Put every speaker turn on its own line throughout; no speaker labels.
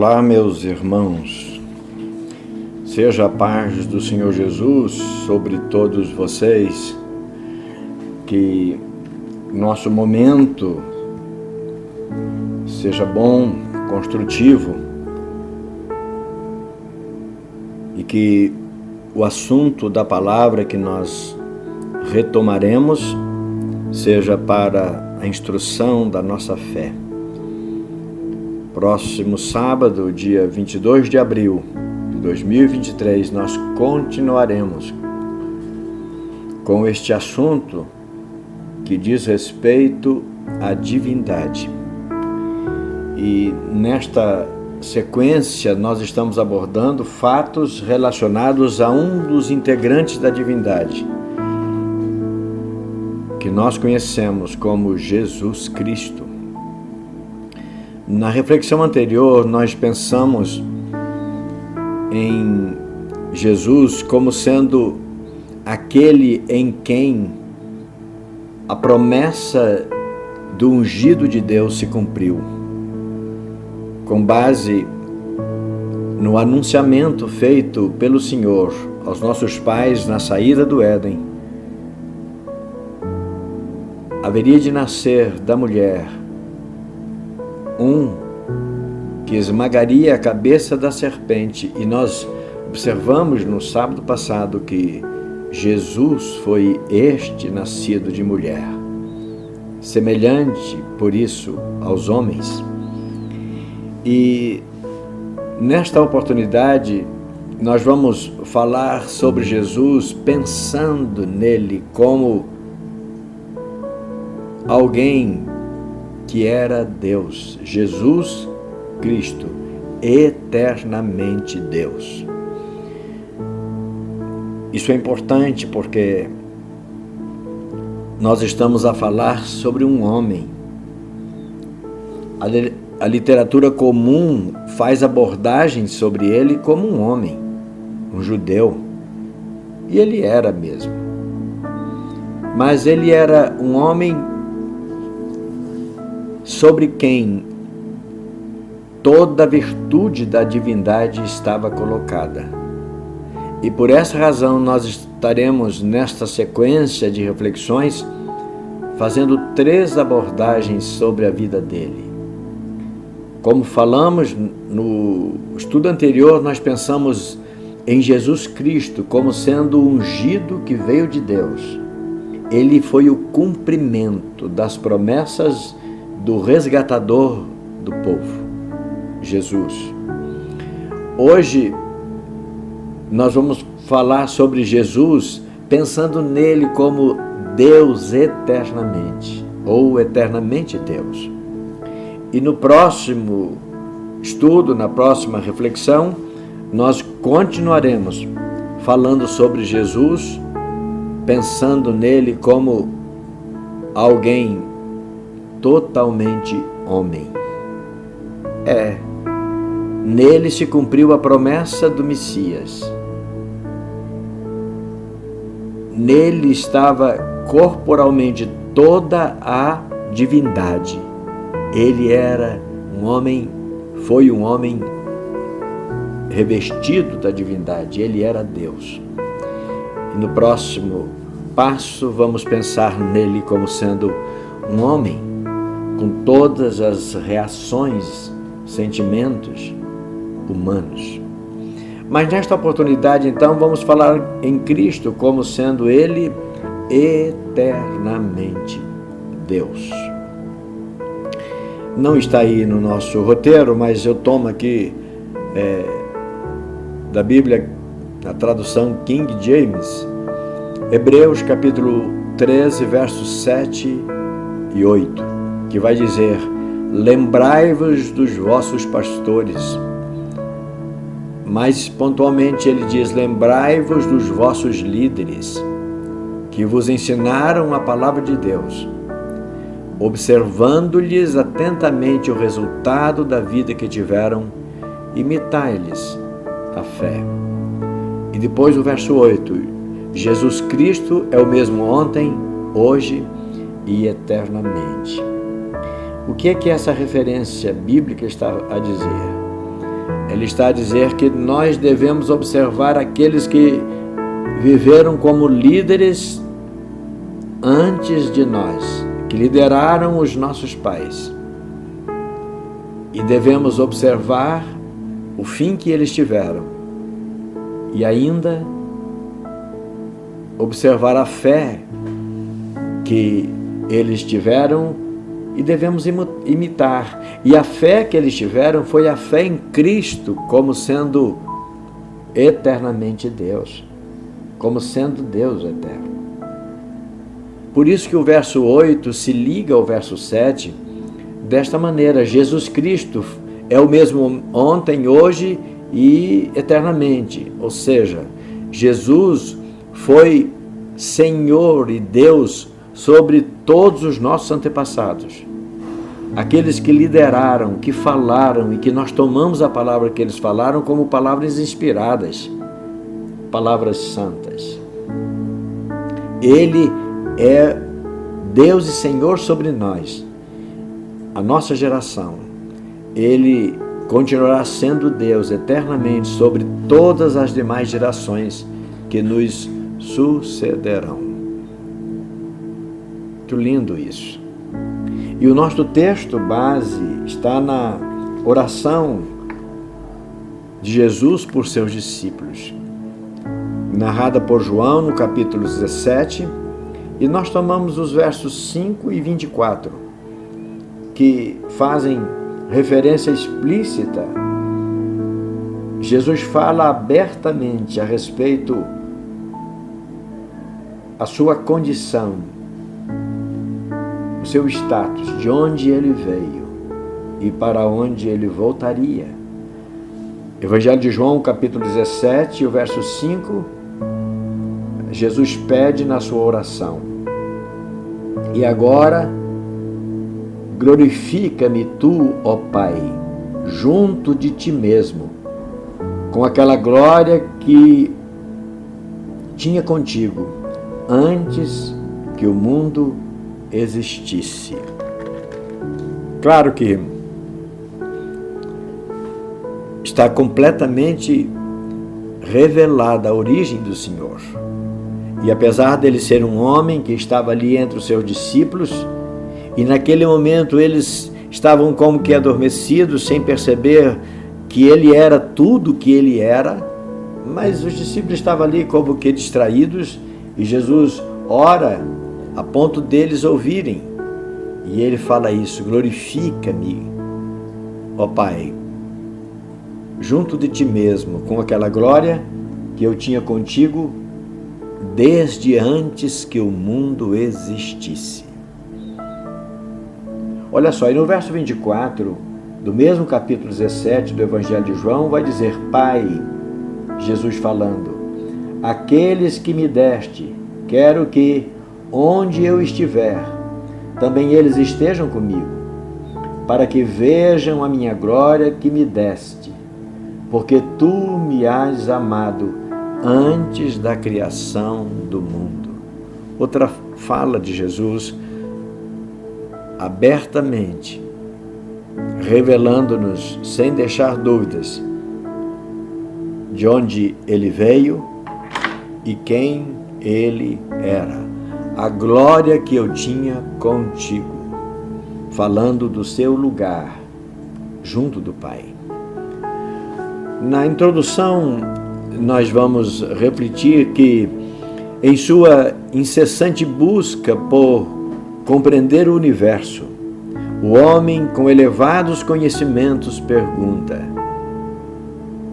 Olá, meus irmãos, seja a paz do Senhor Jesus sobre todos vocês, que nosso momento seja bom, construtivo e que o assunto da palavra que nós retomaremos seja para a instrução da nossa fé. Próximo sábado, dia 22 de abril de 2023, nós continuaremos com este assunto que diz respeito à divindade. E nesta sequência nós estamos abordando fatos relacionados a um dos integrantes da divindade, que nós conhecemos como Jesus Cristo. Na reflexão anterior, nós pensamos em Jesus como sendo aquele em quem a promessa do ungido de Deus se cumpriu, com base no anunciamento feito pelo Senhor aos nossos pais na saída do Éden. Haveria de nascer da mulher um que esmagaria a cabeça da serpente, e nós observamos no sábado passado que Jesus foi este nascido de mulher, semelhante, por isso, aos homens. E nesta oportunidade nós vamos falar sobre Jesus pensando nele como alguém que era Deus, Jesus Cristo, eternamente Deus. Isso é importante porque nós estamos a falar sobre um homem. A literatura comum faz abordagens sobre ele como um homem, um judeu, e ele era mesmo. Mas ele era um homem sobre quem toda a virtude da divindade estava colocada. E por essa razão nós estaremos nesta sequência de reflexões fazendo 3 abordagens sobre a vida dele. Como falamos no estudo anterior, nós pensamos em Jesus Cristo como sendo o ungido que veio de Deus. Ele foi o cumprimento das promessas do resgatador do povo, Jesus. Hoje nós vamos falar sobre Jesus pensando nele como Deus eternamente, ou eternamente Deus. E no próximo estudo, na próxima reflexão, nós continuaremos falando sobre Jesus, pensando nele como alguém totalmente homem. Nele se cumpriu a promessa do Messias. Nele estava corporalmente toda a divindade. Ele era um homem, foi um homem revestido da divindade, ele era Deus. E no próximo passo vamos pensar nele como sendo um homem com todas as reações, sentimentos humanos. Mas nesta oportunidade, então, vamos falar em Cristo como sendo ele eternamente Deus. Não está aí no nosso roteiro, mas eu tomo aqui da Bíblia, a tradução King James, Hebreus capítulo 13, versos 7 e 8. Que vai dizer: lembrai-vos dos vossos pastores. Mais pontualmente ele diz: lembrai-vos dos vossos líderes, que vos ensinaram a palavra de Deus, observando-lhes atentamente o resultado da vida que tiveram, imitai-lhes a fé. E depois o verso 8: Jesus Cristo é o mesmo ontem, hoje e eternamente. O que é que essa referência bíblica está a dizer? ele está a dizer que nós devemos observar aqueles que viveram como líderes antes de nós, que lideraram os nossos pais. E devemos observar o fim que eles tiveram. E ainda observar a fé que eles tiveram e devemos imitar. E a fé que eles tiveram foi a fé em Cristo como sendo eternamente Deus, como sendo Deus eterno. Por isso que o verso 8 se liga ao verso 7 desta maneira: Jesus Cristo é o mesmo ontem, hoje e eternamente. Ou seja, Jesus foi Senhor e Deus sobre todos os nossos antepassados. Aqueles que lideraram, que falaram e que nós tomamos a palavra que eles falaram como palavras inspiradas, palavras santas. Ele é Deus e Senhor sobre nós, a nossa geração. Ele continuará sendo Deus eternamente sobre todas as demais gerações que nos sucederão. Muito lindo isso. E o nosso texto base está na oração de Jesus por seus discípulos, narrada por João no capítulo 17, e nós tomamos os versos 5 e 24, que fazem referência explícita. Jesus fala abertamente a respeito da sua condição, o seu status, de onde ele veio e para onde ele voltaria. Evangelho de João, capítulo 17, o verso 5, Jesus pede na sua oração: e agora glorifica-me tu, ó Pai, junto de ti mesmo, com aquela glória que tinha contigo antes que o mundo existisse. Claro que está completamente revelada a origem do Senhor. E apesar dele ser um homem que estava ali entre os seus discípulos, e naquele momento eles estavam como que adormecidos, sem perceber que ele era tudo o que ele era, mas os discípulos estavam ali como que distraídos, e Jesus ora a ponto deles ouvirem. E ele fala isso: glorifica-me, ó Pai, junto de ti mesmo, com aquela glória que eu tinha contigo desde antes que o mundo existisse. Olha só, e no verso 24 do mesmo capítulo 17 do Evangelho de João vai dizer: Pai, Jesus falando, aqueles que me deste, quero que, onde eu estiver, também eles estejam comigo, para que vejam a minha glória que me deste, porque tu me has amado antes da criação do mundo. Outra fala de Jesus abertamente, revelando-nos, sem deixar dúvidas, de onde ele veio e quem ele era. A glória que eu tinha contigo, falando do seu lugar junto do Pai. Na introdução, nós vamos refletir que, em sua incessante busca por compreender o universo, o homem com elevados conhecimentos pergunta: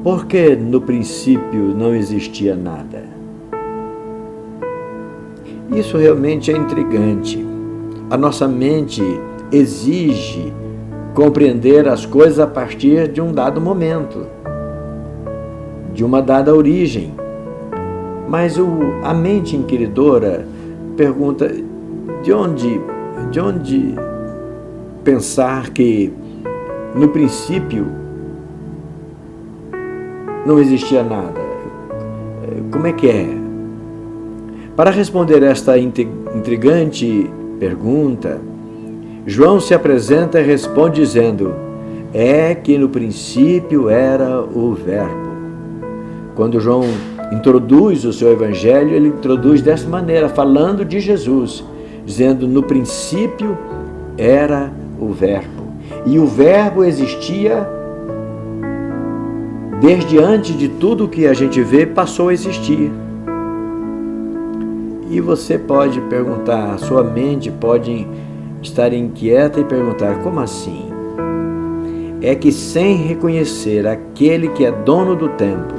por que no princípio não existia nada? Isso realmente é intrigante. A nossa mente exige compreender as coisas a partir de um dado momento, de uma dada origem. Mas a mente inquiridora pergunta: de onde pensar que no princípio não existia nada? Como é que é? Para responder esta intrigante pergunta, João se apresenta e responde dizendo: é que no princípio era o Verbo. Quando João introduz o seu evangelho, ele introduz dessa maneira, falando de Jesus, dizendo: no princípio era o Verbo. E o Verbo existia desde antes de tudo que a gente vê, passou a existir. E você pode perguntar, a sua mente pode estar inquieta e perguntar: como assim? É que sem reconhecer aquele que é dono do tempo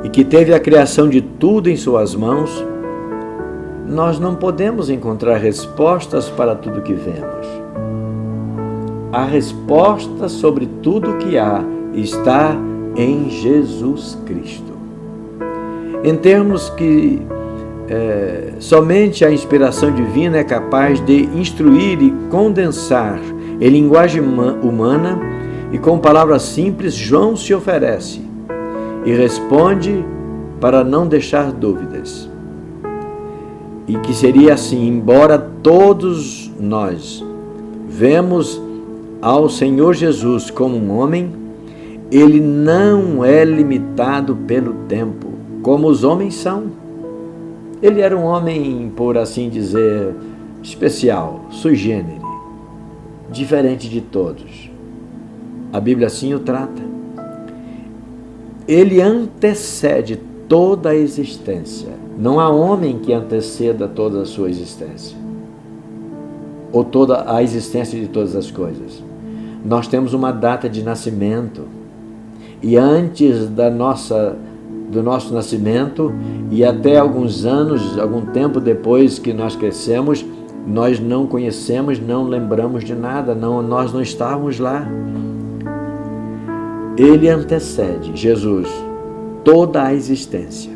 e que teve a criação de tudo em suas mãos, nós não podemos encontrar respostas para tudo que vemos. A resposta sobre tudo que há está em Jesus Cristo. Em termos que somente a inspiração divina é capaz de instruir e condensar em linguagem humana, e com palavras simples, João se oferece e responde para não deixar dúvidas. E que seria assim: embora todos nós vemos ao Senhor Jesus como um homem, ele não é limitado pelo tempo, como os homens são. Ele era um homem, por assim dizer, especial, sui generis, diferente de todos. A Bíblia assim o trata. Ele antecede toda a existência. Não há homem que anteceda toda a sua existência, ou toda a existência de todas as coisas. Nós temos uma data de nascimento, e antes do nosso nascimento, e até alguns anos, algum tempo depois que nós crescemos, nós não conhecemos, não lembramos de nada, nós não estávamos lá. Ele antecede, Jesus, toda a existência.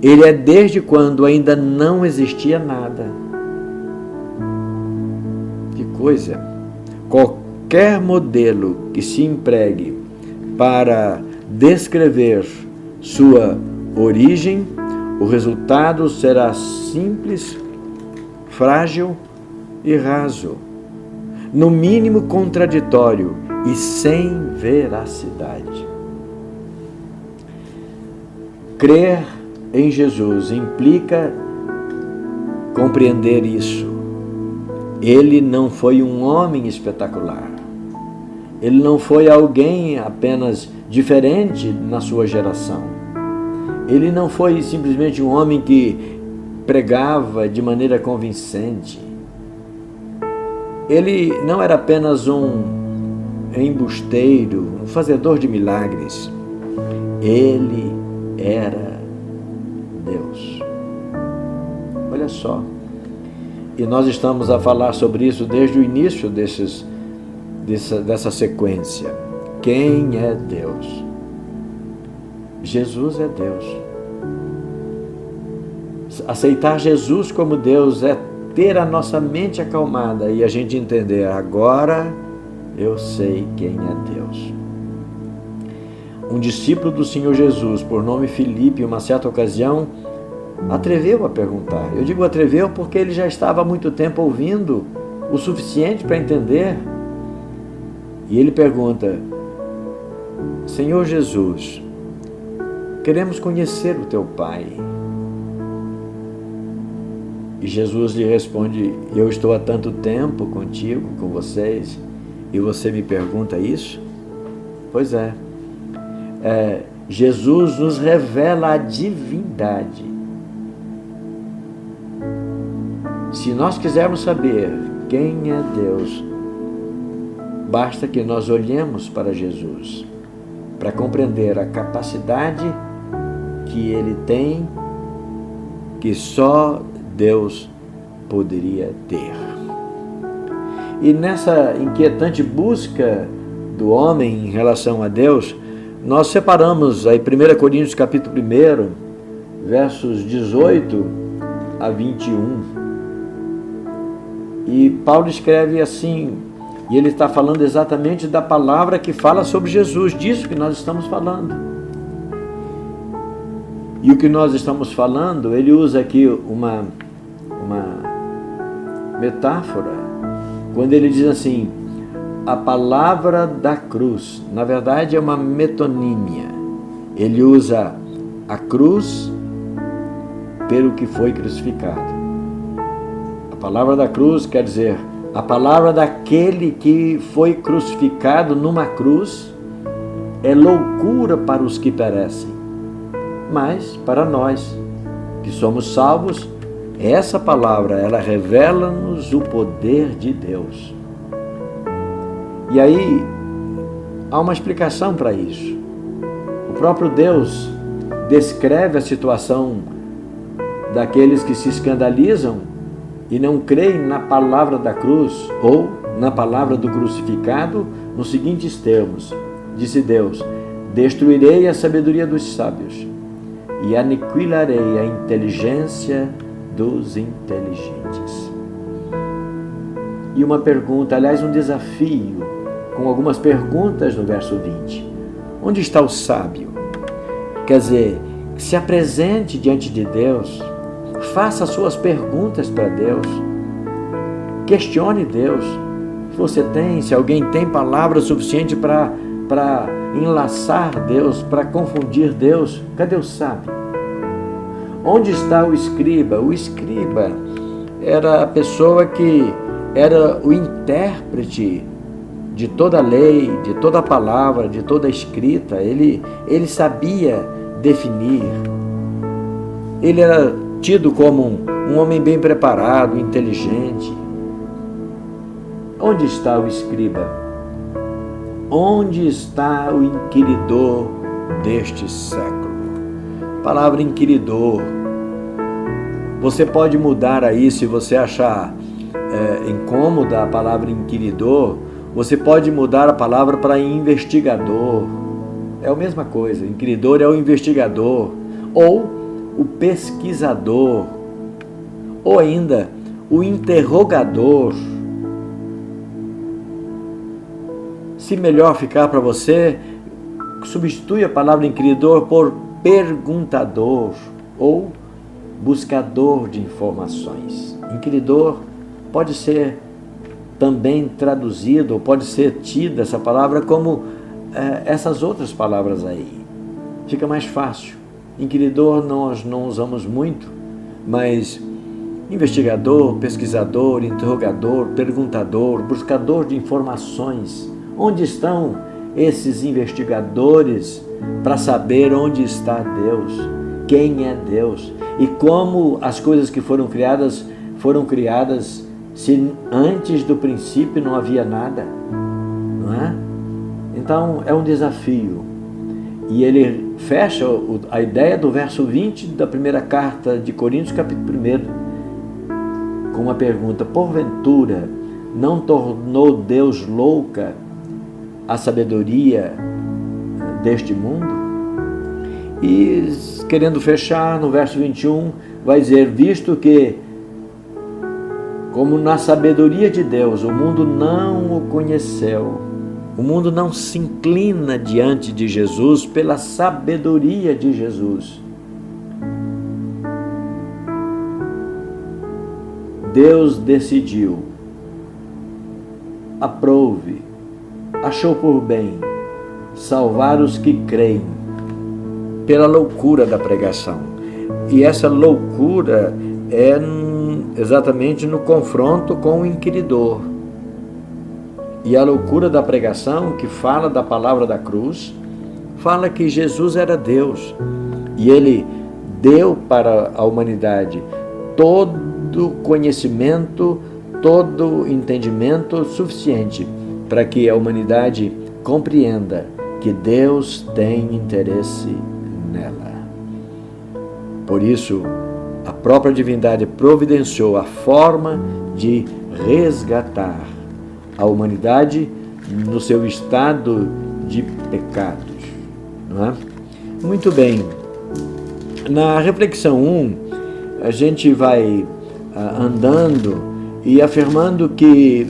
Ele é desde quando ainda não existia nada. Que coisa! Qualquer modelo que se empregue para descrever sua origem, o resultado será simples, frágil e raso, no mínimo contraditório e sem veracidade. Crer em Jesus implica compreender isso. Ele não foi um homem espetacular. Ele não foi alguém apenas diferente na sua geração. Ele não foi simplesmente um homem que pregava de maneira convincente. Ele não era apenas um embusteiro, um fazedor de milagres. Ele era Deus. Olha só. E nós estamos a falar sobre isso desde o início dessa sequência. Quem é Deus? Jesus é Deus. Aceitar Jesus como Deus é ter a nossa mente acalmada e a gente entender: agora eu sei quem é Deus. Um discípulo do Senhor Jesus, por nome Filipe, em uma certa ocasião, atreveu a perguntar. Eu digo atreveu porque ele já estava há muito tempo ouvindo o suficiente para entender. E ele pergunta: Senhor Jesus, queremos conhecer o teu Pai. E Jesus lhe responde: eu estou há tanto tempo contigo, com vocês, e você me pergunta isso? Pois é. Jesus nos revela a divindade. Se nós quisermos saber quem é Deus, basta que nós olhemos para Jesus, para compreender a capacidade que Ele tem, que só Deus poderia ter. E nessa inquietante busca do homem em relação a Deus, nós separamos aí 1 Coríntios capítulo 1, versos 18 a 21. E Paulo escreve assim, e ele está falando exatamente da palavra que fala sobre Jesus, disso que nós estamos falando. E o que nós estamos falando, ele usa aqui uma metáfora, quando ele diz assim: a palavra da cruz. Na verdade, é uma metonímia. Ele usa a cruz pelo que foi crucificado. A palavra da cruz quer dizer a palavra daquele que foi crucificado numa cruz é loucura para os que perecem, mas para nós que somos salvos, essa palavra, ela revela-nos o poder de Deus. E aí, há uma explicação para isso. O próprio Deus descreve a situação daqueles que se escandalizam e não creem na palavra da cruz ou na palavra do crucificado nos seguintes termos. Disse Deus: destruirei a sabedoria dos sábios e aniquilarei a inteligência dos inteligentes. E uma pergunta, aliás, um desafio, com algumas perguntas no verso 20. Onde está o sábio? Quer dizer, se apresente diante de Deus, faça as suas perguntas para Deus, questione Deus. Se alguém tem palavra suficiente para enlaçar Deus, para confundir Deus, cadê o sábio? Onde está o escriba? O escriba era a pessoa que era o intérprete de toda a lei, de toda a palavra, de toda a escrita. Ele sabia definir. Ele era tido como um homem bem preparado, inteligente. Onde está o escriba? Onde está o inquiridor deste século? Palavra inquiridor. Você pode mudar aí, se você achar incômoda a palavra inquiridor, você pode mudar a palavra para investigador. É a mesma coisa. Inquiridor é o investigador, ou o pesquisador, ou ainda o interrogador. Se melhor ficar para você, substitui a palavra inquiridor por perguntador ou buscador de informações. Inquiridor pode ser também traduzido, ou pode ser tida essa palavra como essas outras palavras aí. Fica mais fácil. Inquiridor nós não usamos muito, mas investigador, pesquisador, interrogador, perguntador, buscador de informações. Onde estão esses investigadores para saber onde está Deus, quem é Deus e como as coisas que foram criadas se antes do princípio não havia nada, não é? Então é um desafio. E ele fecha a ideia do verso 20 da primeira carta de Coríntios, capítulo 1, com uma pergunta: porventura não tornou Deus louca a sabedoria deste mundo? E querendo fechar, no verso 21, vai dizer: visto que, como na sabedoria de Deus, o mundo não o conheceu, o mundo não se inclina diante de Jesus pela sabedoria de Jesus. Deus decidiu, achou por bem salvar os que creem pela loucura da pregação. E essa loucura é exatamente no confronto com o inquiridor. E a loucura da pregação, que fala da palavra da cruz, fala que Jesus era Deus. E Ele deu para a humanidade todo conhecimento, todo entendimento suficiente para que a humanidade compreenda que Deus tem interesse nela. Por isso, a própria divindade providenciou a forma de resgatar a humanidade no seu estado de pecados. Não é? Muito bem. Na reflexão 1, a gente vai andando e afirmando que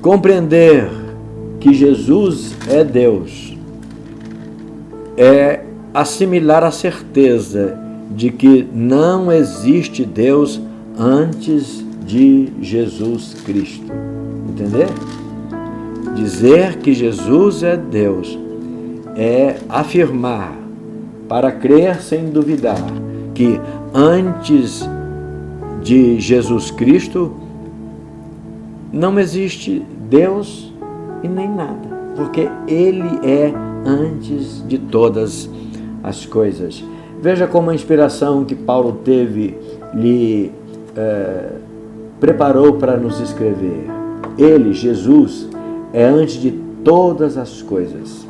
compreender que Jesus é Deus é assimilar a certeza de que não existe Deus antes de Jesus Cristo. Entender? Dizer que Jesus é Deus é afirmar, para crer sem duvidar, que antes de Jesus Cristo não existe Deus e nem nada, porque Ele é antes de todas as coisas. Veja como a inspiração que Paulo teve lhe preparou para nos escrever. Ele, Jesus, é antes de todas as coisas,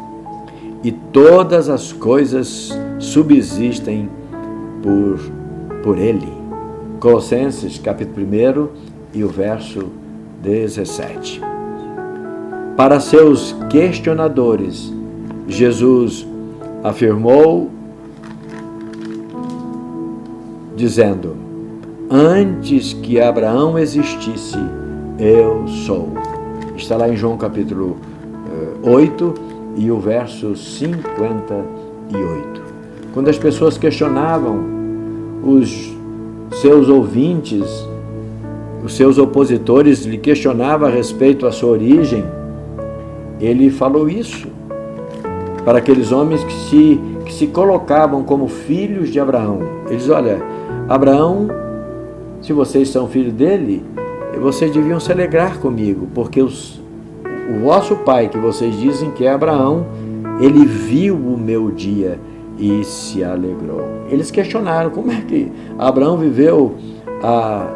e todas as coisas subsistem por Ele. Colossenses, capítulo 1 e o verso 17. Para seus questionadores, Jesus afirmou, dizendo: antes que Abraão existisse, eu sou. Está lá em João capítulo 8 e o verso 58. Quando as pessoas questionavam, os seus ouvintes, os seus opositores lhe questionavam a respeito da sua origem, ele falou isso para aqueles homens que se colocavam como filhos de Abraão. Ele diz: olha, Abraão, se vocês são filhos dele, vocês deviam se alegrar comigo, porque o vosso pai, que vocês dizem que é Abraão, ele viu o meu dia e se alegrou. Eles questionaram: como é que Abraão viveu há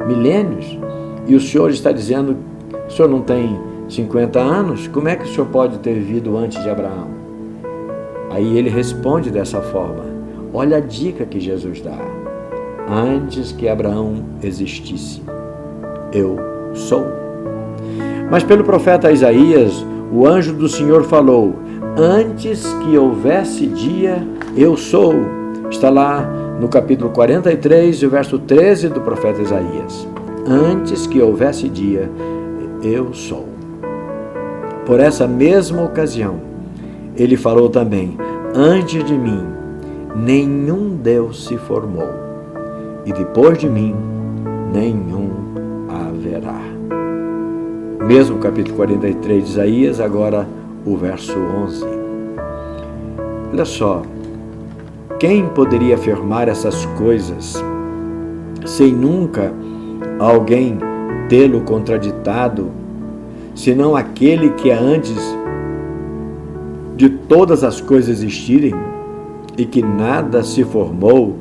milênios e o senhor está dizendo que o senhor não tem 50 anos? Como é que o senhor pode ter vivido antes de Abraão? Aí ele responde dessa forma. Olha a dica que Jesus dá: antes que Abraão existisse, eu sou. Mas pelo profeta Isaías, o anjo do Senhor falou: antes que houvesse dia, eu sou. Está lá no capítulo 43, o verso 13 do profeta Isaías. Antes que houvesse dia, eu sou. Por essa mesma ocasião, ele falou também: antes de mim, nenhum Deus se formou, e depois de mim, nenhum haverá. Mesmo capítulo 43 de Isaías, agora o verso 11. Olha só, quem poderia afirmar essas coisas sem nunca alguém tê-lo contraditado, senão aquele que é antes de todas as coisas existirem e que nada se formou,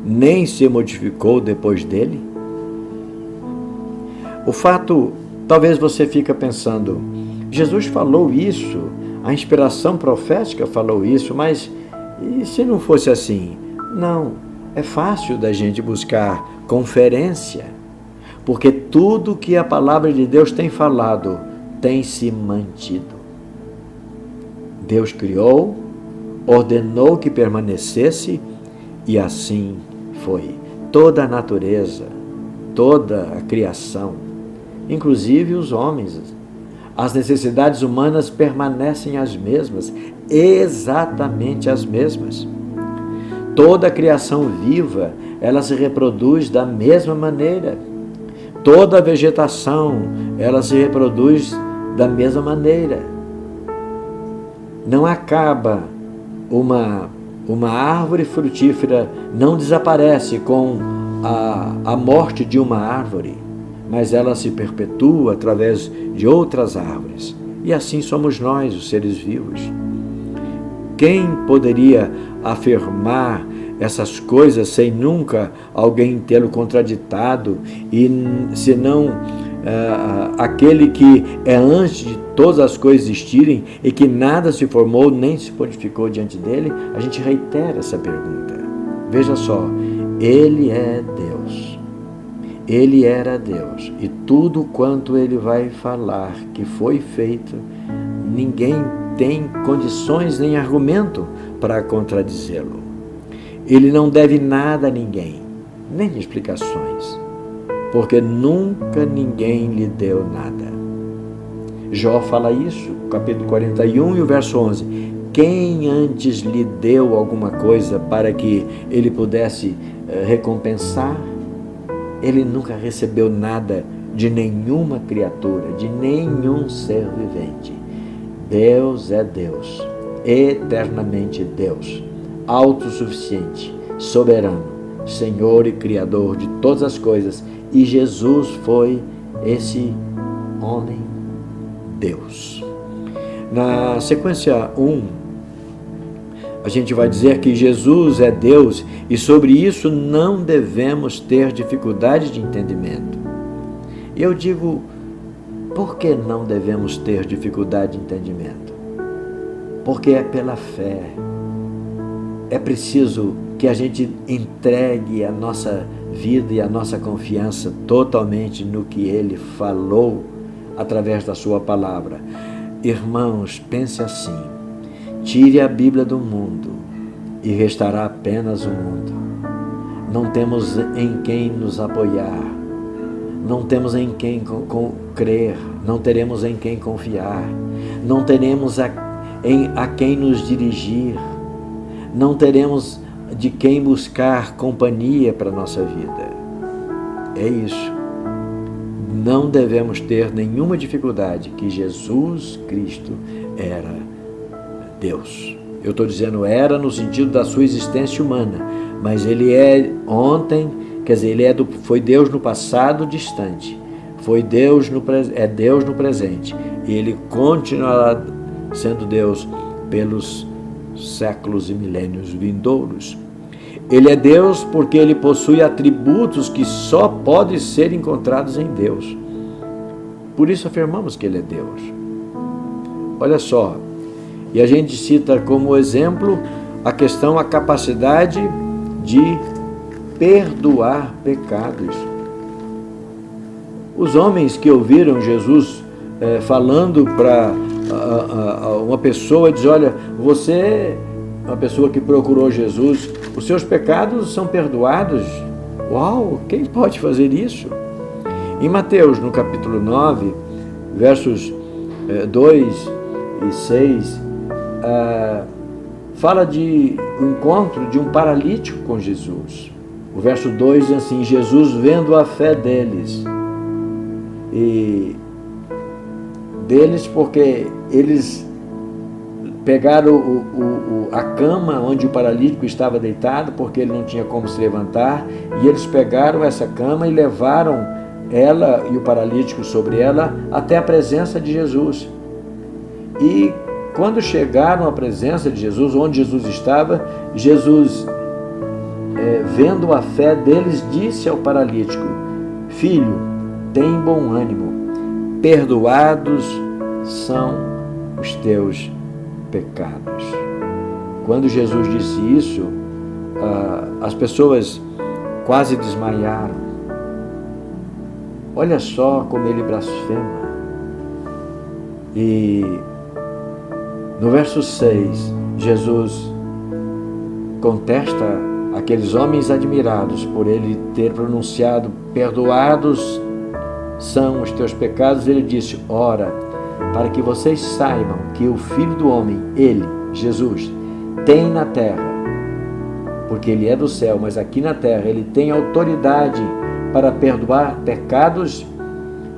nem se modificou depois dele? O fato, talvez você fique pensando, Jesus falou isso, a inspiração profética falou isso, mas e se não fosse assim? Não, é fácil da gente buscar conferência, porque tudo que a palavra de Deus tem falado tem se mantido. Deus criou, ordenou que permanecesse e assim foi. Toda a natureza, toda a criação, inclusive os homens, as necessidades humanas permanecem as mesmas, exatamente as mesmas. Toda a criação viva, ela se reproduz da mesma maneira. Toda a vegetação, ela se reproduz da mesma maneira. Não acaba uma árvore frutífera, não desaparece com a morte de uma árvore, mas ela se perpetua através de outras árvores. E assim somos nós, os seres vivos. Quem poderia afirmar essas coisas sem nunca alguém tê-lo contraditado, e senão aquele que é antes de todas as coisas existirem e que nada se formou nem se modificou diante dele? A gente reitera essa pergunta. Veja só, ele é Deus, ele era Deus, e tudo quanto ele vai falar que foi feito, ninguém tem condições nem argumento para contradizê-lo. Ele não deve nada a ninguém, nem explicações, porque nunca ninguém lhe deu nada. Jó fala isso, capítulo 41 e o verso 11. Quem antes lhe deu alguma coisa para que ele pudesse recompensar? Ele nunca recebeu nada de nenhuma criatura, de nenhum ser vivente. Deus é Deus, eternamente Deus, autossuficiente, soberano, Senhor e Criador de todas as coisas. E Jesus foi esse homem Deus. Na sequência 1, a gente vai dizer que Jesus é Deus e sobre isso não devemos ter dificuldade de entendimento. E eu digo, por que não devemos ter dificuldade de entendimento? Porque é pela fé. É preciso que a gente entregue a nossa vida e a nossa confiança totalmente no que Ele falou através da sua palavra. Irmãos, pense assim: tire a Bíblia do mundo e restará apenas o mundo. Não temos em quem nos apoiar, não temos em quem crer, não teremos em quem confiar, não teremos a quem nos dirigir, não teremos de quem buscar companhia para a nossa vida. É isso. Não devemos ter nenhuma dificuldade que Jesus Cristo era Deus. Eu estou dizendo era no sentido da sua existência humana, mas Ele é ontem, quer dizer, Ele foi Deus no passado distante, é Deus no presente, e Ele continuará sendo Deus pelos séculos e milênios vindouros. Ele é Deus porque Ele possui atributos que só podem ser encontrados em Deus. Por isso afirmamos que Ele é Deus. Olha só, e a gente cita como exemplo a capacidade de perdoar pecados. Os homens que ouviram Jesus falando para uma pessoa, diz: olha, você, uma pessoa que procurou Jesus, os seus pecados são perdoados. Uau, quem pode fazer isso? Em Mateus, no capítulo 9, versos 2 e 6, fala de um encontro de um paralítico com Jesus. O verso 2 diz assim: Jesus, vendo a fé deles, porque eles pegaram a cama onde o paralítico estava deitado, porque ele não tinha como se levantar, e eles pegaram essa cama e levaram ela e o paralítico sobre ela até a presença de Jesus. E quando chegaram à presença de Jesus, onde Jesus estava, Jesus, vendo a fé deles, disse ao paralítico: filho, tem bom ânimo, perdoados são os teus pecados. Quando Jesus disse isso, as pessoas quase desmaiaram. Olha só como ele blasfema. E no verso 6, Jesus contesta aqueles homens admirados por ele ter pronunciado: perdoados são os teus pecados. Ele disse: ora, para que vocês saibam que o Filho do Homem, Ele, Jesus, tem na terra, porque Ele é do céu, mas aqui na terra Ele tem autoridade para perdoar pecados.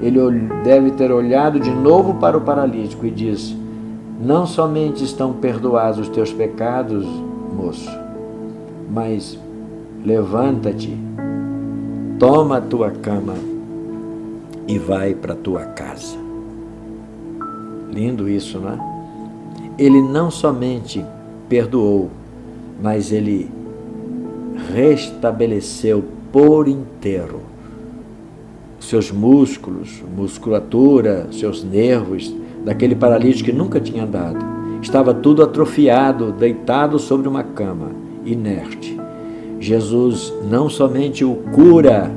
Ele deve ter olhado de novo para o paralítico e diz: não somente estão perdoados os teus pecados, moço, mas levanta-te, toma a tua cama e vai para a tua casa. Lindo isso, não é? Ele não somente perdoou, mas Ele restabeleceu por inteiro seus músculos, musculatura, seus nervos, daquele paralítico que nunca tinha andado. Estava tudo atrofiado, deitado sobre uma cama, inerte. Jesus não somente o cura,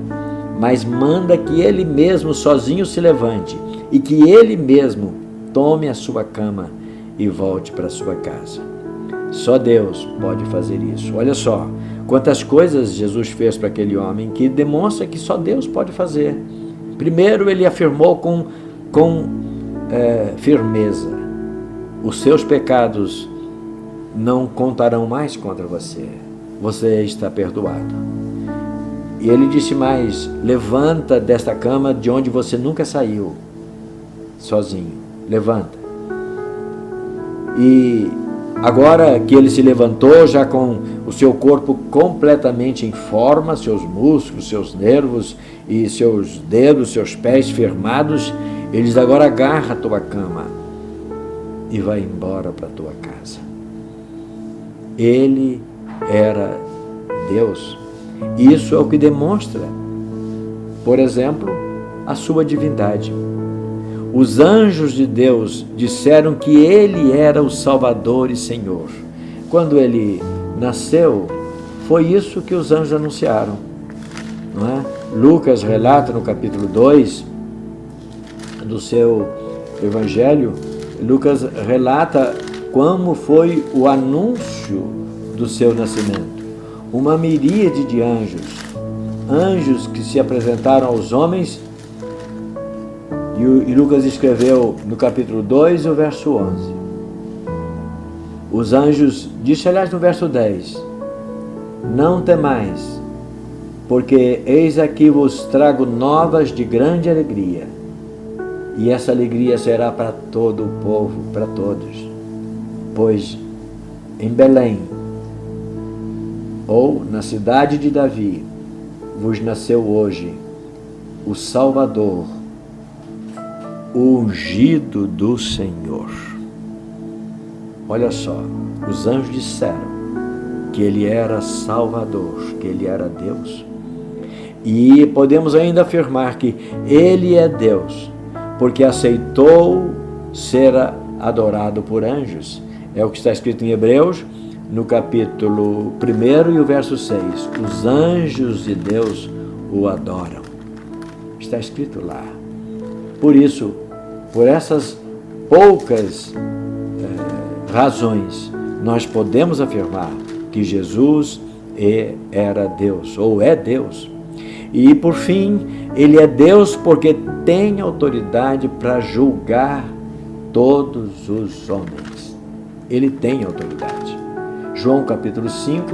mas manda que Ele mesmo sozinho se levante e que Ele mesmo tome a sua cama e volte para a sua casa. Só Deus pode fazer isso. Olha só quantas coisas Jesus fez para aquele homem, que demonstra que só Deus pode fazer. Primeiro, Ele afirmou com firmeza: os seus pecados não contarão mais contra você. Você está perdoado. E ele disse mais: levanta desta cama de onde você nunca saiu sozinho, levanta. E agora que ele se levantou, já com o seu corpo completamente em forma, seus músculos, seus nervos e seus dedos, seus pés firmados, ele diz: agora agarra a tua cama e vai embora para a tua casa. Ele era Deus. Isso é o que demonstra, por exemplo, a sua divindade. Os anjos de Deus disseram que ele era o Salvador e Senhor. Quando ele nasceu, foi isso que os anjos anunciaram, não é? Lucas relata no capítulo 2 do seu evangelho, Lucas relata como foi o anúncio do seu nascimento. Uma miríade de anjos que se apresentaram aos homens. E Lucas escreveu no capítulo 2, o verso 11. Os anjos, disse aliás no verso 10, não temais, porque eis aqui vos trago novas de grande alegria, e essa alegria será para todo o povo, para todos. Pois em Belém, ou na cidade de Davi, vos nasceu hoje o Salvador, o ungido do Senhor. Olha só, os anjos disseram que ele era Salvador, que ele era Deus. E podemos ainda afirmar que ele é Deus, porque aceitou ser adorado por anjos. É o que está escrito em Hebreus, no capítulo 1 e o verso 6. Os anjos de Deus o adoram. Está escrito lá. Por isso, por essas poucas razões, nós podemos afirmar que Jesus era Deus, ou é Deus. E, por fim, ele é Deus porque tem autoridade para julgar todos os homens. Ele tem autoridade. João capítulo 5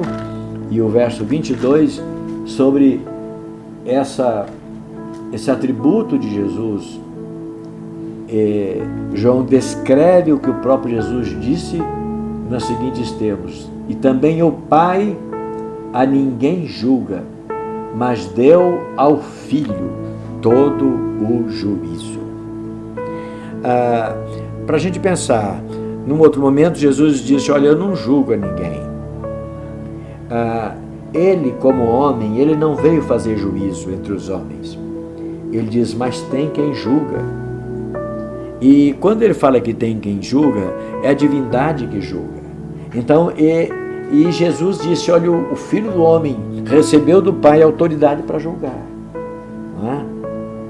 e o verso 22, sobre esse atributo de Jesus, João descreve o que o próprio Jesus disse nos seguintes termos: e também o Pai a ninguém julga, mas deu ao Filho todo o juízo. Para a gente pensar, num outro momento Jesus disse: olha, eu não julgo a ninguém. Ele, como homem, ele não veio fazer juízo entre os homens. Ele diz: mas tem quem julga. E quando ele fala que tem quem julga, é a divindade que julga. Então, e Jesus disse: olha, o Filho do Homem recebeu do Pai autoridade para julgar. Não é?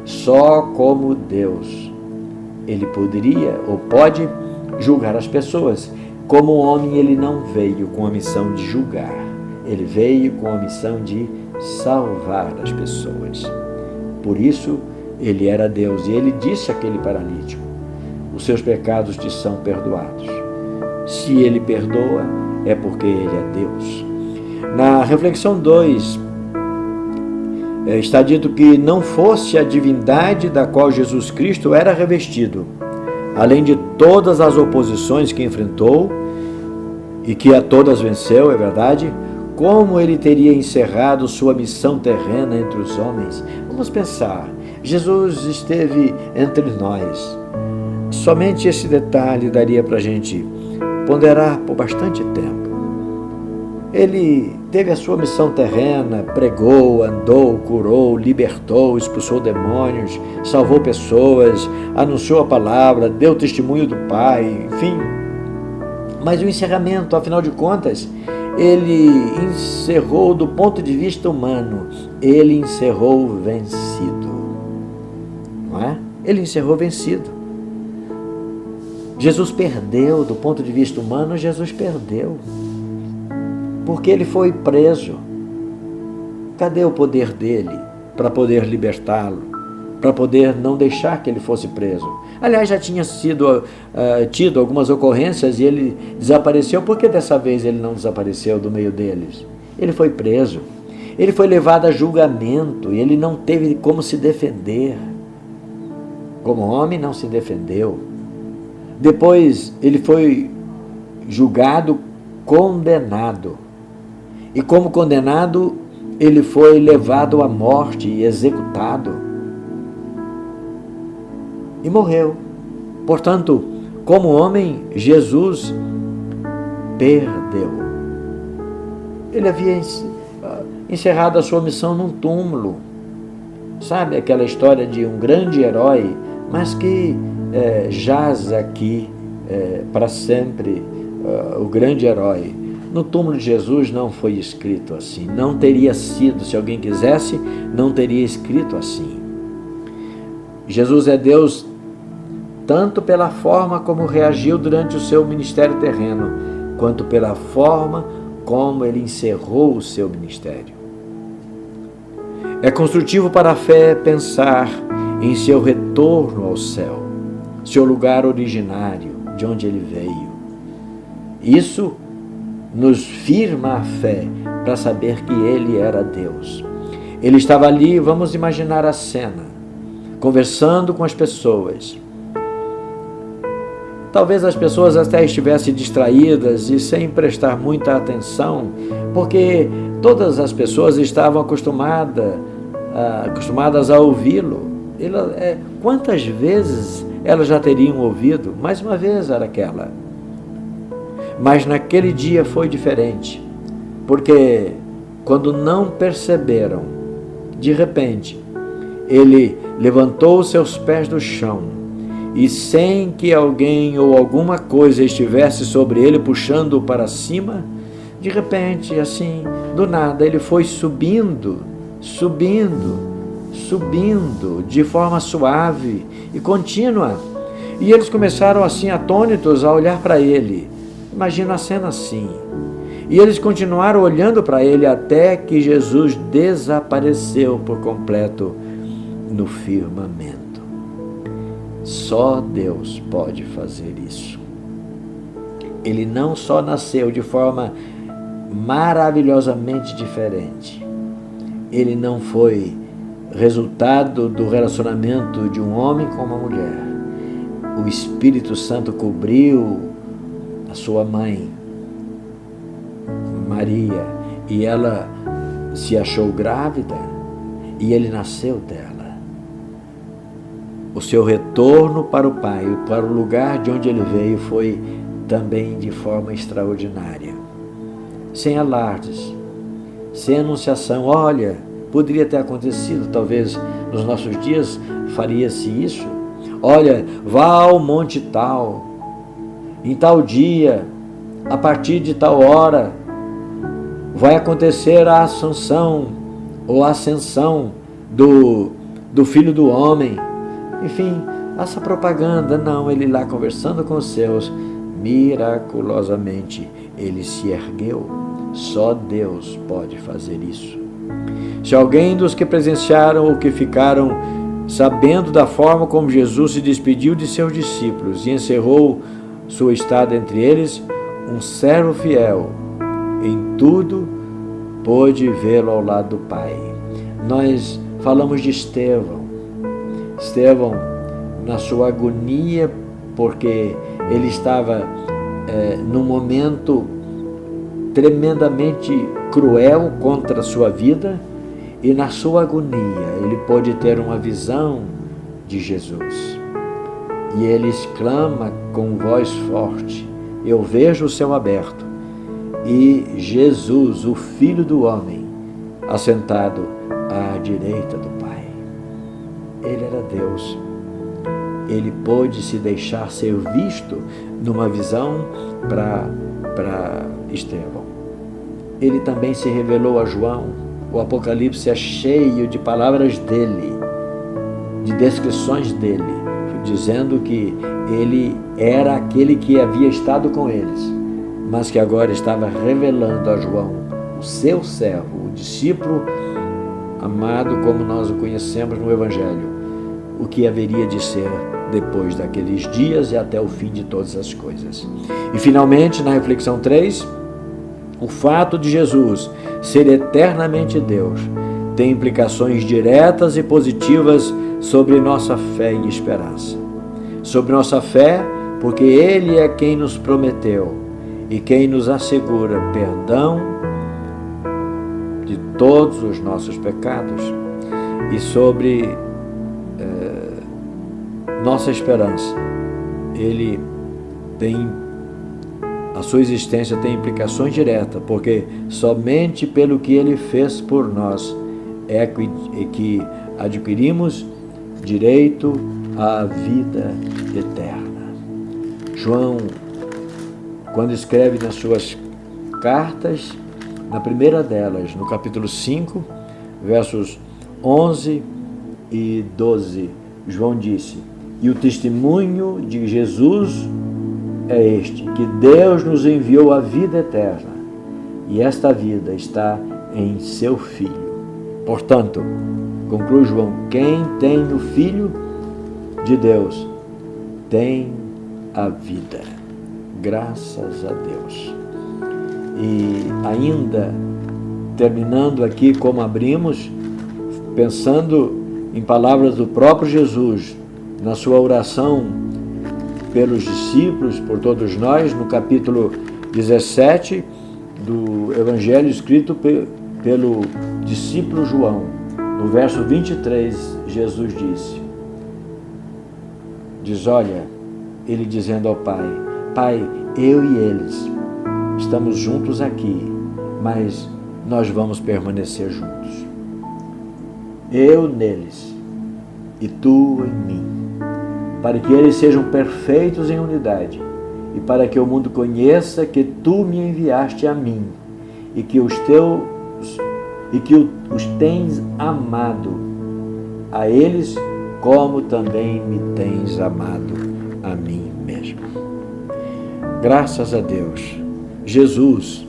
Só como Deus ele poderia ou pode julgar as pessoas. Como homem, ele não veio com a missão de julgar. Ele veio com a missão de salvar as pessoas. Por isso, ele era Deus. E ele disse àquele paralítico: os seus pecados te são perdoados. Se ele perdoa, é porque ele é Deus. Na reflexão 2, está dito que não fosse a divindade da qual Jesus Cristo era revestido, além de todas as oposições que enfrentou e que a todas venceu, é verdade, como ele teria encerrado sua missão terrena entre os homens? Vamos pensar, Jesus esteve entre nós. Somente esse detalhe daria para a gente ponderar por bastante tempo. Ele teve a sua missão terrena, pregou, andou, curou, libertou, expulsou demônios, salvou pessoas, anunciou a palavra, deu testemunho do Pai, enfim. Mas o encerramento, afinal de contas, ele encerrou do ponto de vista humano, ele encerrou vencido. Não é? Ele encerrou vencido. Jesus perdeu, do ponto de vista humano, Jesus perdeu. Porque ele foi preso. Cadê o poder dele para poder libertá-lo? Para poder não deixar que ele fosse preso? Aliás, já tinha tido algumas ocorrências e ele desapareceu. Por que dessa vez ele não desapareceu do meio deles? Ele foi preso. Ele foi levado a julgamento e ele não teve como se defender. Como homem, não se defendeu. Depois, ele foi julgado, condenado. E como condenado, ele foi levado à morte e executado. E morreu. Portanto, como homem, Jesus perdeu. Ele havia encerrado a sua missão num túmulo. Sabe aquela história de um grande herói, mas que jaz aqui para sempre, o grande herói. No túmulo de Jesus não foi escrito assim. Não teria sido, se alguém quisesse, não teria escrito assim. Jesus é Deus tanto pela forma como reagiu durante o seu ministério terreno, quanto pela forma como ele encerrou o seu ministério. É construtivo para a fé pensar em seu retorno ao céu, seu lugar originário, de onde ele veio. Isso nos firma a fé para saber que ele era Deus. Ele estava ali, vamos imaginar a cena, conversando com as pessoas. Talvez as pessoas até estivessem distraídas e sem prestar muita atenção, porque todas as pessoas estavam acostumadas a ouvi-lo. Quantas vezes elas já teriam ouvido? Mais uma vez era aquela. Mas naquele dia foi diferente, porque quando não perceberam, de repente, ele levantou seus pés do chão e, sem que alguém ou alguma coisa estivesse sobre ele puxando-o para cima, de repente, assim, do nada, ele foi subindo, de forma suave e contínua. E eles começaram assim, atônitos, a olhar para ele. Imagina a cena assim. E eles continuaram olhando para ele até que Jesus desapareceu por completo no firmamento. Só Deus pode fazer isso. Ele não só nasceu de forma maravilhosamente diferente. Ele não foi resultado do relacionamento de um homem com uma mulher. O Espírito Santo cobriu a sua mãe, Maria, e ela se achou grávida e ele nasceu dela. O seu retorno para o Pai, para o lugar de onde ele veio, foi também de forma extraordinária. Sem alardes, sem anunciação. Olha, poderia ter acontecido, talvez nos nossos dias faria-se isso. Olha, vá ao monte tal, em tal dia, a partir de tal hora, vai acontecer a assunção ou a ascensão do Filho do Homem. Enfim, essa propaganda, não, ele lá conversando com os seus, miraculosamente, ele se ergueu. Só Deus pode fazer isso. Se alguém dos que presenciaram ou que ficaram sabendo da forma como Jesus se despediu de seus discípulos e encerrou sua estada entre eles, um servo fiel em tudo pôde vê-lo ao lado do Pai. Nós falamos de Estevão, na sua agonia, porque ele estava num momento tremendamente cruel contra a sua vida, e na sua agonia ele pôde ter uma visão de Jesus. E ele exclama com voz forte: eu vejo o céu aberto e Jesus, o Filho do Homem, assentado à direita do Pai. Ele era Deus. Ele pôde se deixar ser visto numa visão para Estevão. Ele também se revelou a João. O Apocalipse é cheio de palavras dele, de descrições dele, dizendo que ele era aquele que havia estado com eles, mas que agora estava revelando a João, o seu servo, o discípulo amado como nós o conhecemos no Evangelho, o que haveria de ser depois daqueles dias e até o fim de todas as coisas. E finalmente, na reflexão 3, O fato de Jesus ser eternamente Deus tem implicações diretas e positivas sobre nossa fé e esperança. Sobre nossa fé, porque Ele é quem nos prometeu e quem nos assegura perdão de todos os nossos pecados. E sobre nossa esperança, a sua existência tem implicações diretas, porque somente pelo que Ele fez por nós é que adquirimos direito à vida eterna. João, quando escreve nas suas cartas, na primeira delas, no capítulo 5, versos 11 e 12, João disse: "E o testemunho de Jesus é este, que Deus nos enviou a vida eterna, e esta vida está em seu Filho. Portanto", conclui João, "quem tem o Filho de Deus tem a vida." Graças a Deus. E ainda, terminando aqui como abrimos, pensando em palavras do próprio Jesus, na sua oração pelos discípulos, por todos nós, no capítulo 17 do Evangelho escrito pelo discípulo João, no verso 23, Jesus diz: "Olha, ele dizendo ao Pai: Pai, eu e eles estamos juntos aqui, mas nós vamos permanecer juntos. Eu neles e tu em mim, para que eles sejam perfeitos em unidade, e para que o mundo conheça que tu me enviaste a mim, e que os tens amado a eles, como também me tens amado a mim mesmo." Graças a Deus, Jesus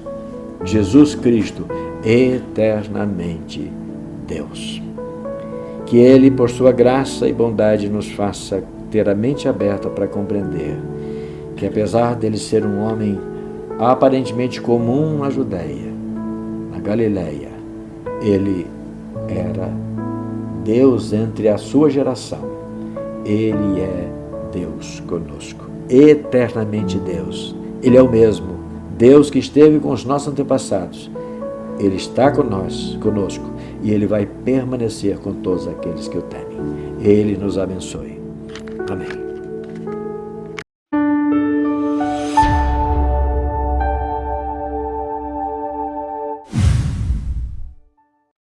Cristo, eternamente Deus. Que Ele, por sua graça e bondade, nos faça ter a mente aberta para compreender que, apesar dele ser um homem aparentemente comum na Judéia, na Galileia, ele era Deus entre a sua geração. Ele é Deus conosco, eternamente Deus. Ele é o mesmo Deus que esteve com os nossos antepassados. Ele está conosco, e Ele vai permanecer com todos aqueles que o temem. Ele nos abençoe. Amém.